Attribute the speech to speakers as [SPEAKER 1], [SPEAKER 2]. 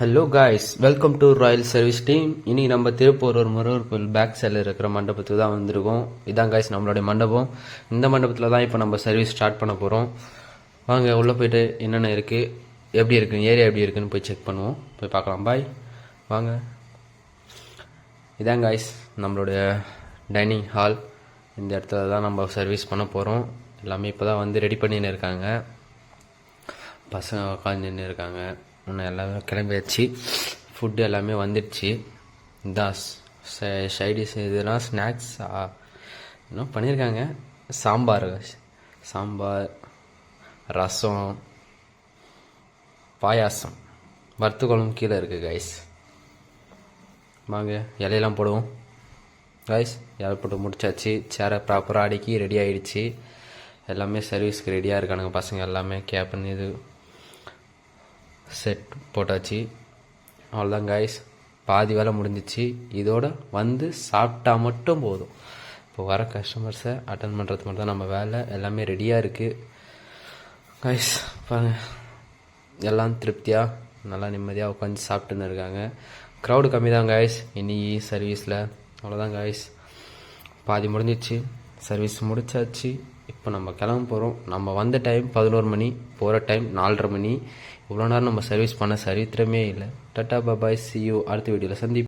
[SPEAKER 1] Hello guys, welcome to Royal service team. இன்னைக்கு நம்ம திருப்பூர் முருகர் கோயில் பேக் சைடில் இருக்கிற மண்டபத்துக்கு தான் வந்திருக்கோம். இதான் காய்ஸ் நம்மளுடைய மண்டபம். இந்த மண்டபத்தில் தான் இப்போ நம்ம சர்வீஸ் ஸ்டார்ட் பண்ண போகிறோம். வாங்க உள்ளே போய்ட்டு என்னென்ன இருக்குது, எப்படி இருக்குது, ஏரியா எப்படி இருக்குன்னு போய் செக் பண்ணுவோம். போய் பார்க்கலாம். பாய், வாங்க. இதான் காய்ஸ் நம்மளுடைய டைனிங் ஹால். இந்த இடத்துல தான் நம்ம சர்வீஸ் பண்ண போகிறோம். எல்லாமே இப்போ தான் வந்து ரெடி பண்ணின்னு இருக்காங்க. பசங்க உட்காந்துன்னு இருக்காங்க. இன்னும் எல்லாமே கிளம்பியாச்சு. ஃபுட்டு எல்லாமே வந்துடுச்சு. இதான் சைடிஷ், இதெல்லாம் ஸ்நாக்ஸ் இன்னும் பண்ணியிருக்காங்க. சாம்பார், ரசம், பாயாசம், வறுத்து குழம்பு கீழே இருக்குது கைஸ். வாங்க இலையெல்லாம் போடுவோம் கைஸ். இலை போட்டு முடிச்சாச்சு. சேரை ப்ராப்பராக அடுக்கி ரெடி ஆகிடுச்சு. எல்லாமே சர்வீஸ்க்கு ரெடியாக இருக்கானுங்க பசங்க எல்லாமே. கேப்னு இது செட் போட்டாச்சு. அவ்வளோதான் கைஸ், பாதி வேலை முடிஞ்சிச்சு. இதோட வந்து சாப்பிட்டா மட்டும் போதும். இப்போ வர கஸ்டமர்ஸை அட்டன் பண்ணுறது மட்டும் தான் நம்ம வேலை. எல்லாமே ரெடியாக இருக்குது கைஸ். பாருங்க, எல்லாம் திருப்தியாக நல்லா நிம்மதியாக உட்காந்து சாப்பிட்டுன்னு இருக்காங்க. க்ரௌடு கம்மி தான் கைஸ் இன்னைக்கு சர்வீஸில். அவ்வளோதான் கைஸ், பாதி முடிஞ்சிச்சு. சர்வீஸ் முடிச்சாச்சு. இப்போ நம்ம கிளம்ப போகிறோம். நம்ம வந்த டைம் 11 மணி, போகிற டைம் 4:30 மணி. இவ்வளோ நேரம் நம்ம சர்வீஸ் பண்ண சரித்திரமே இல்லை. Tata bye bye, see you. அடுத்த வீடியோவில் சந்திப்போம்.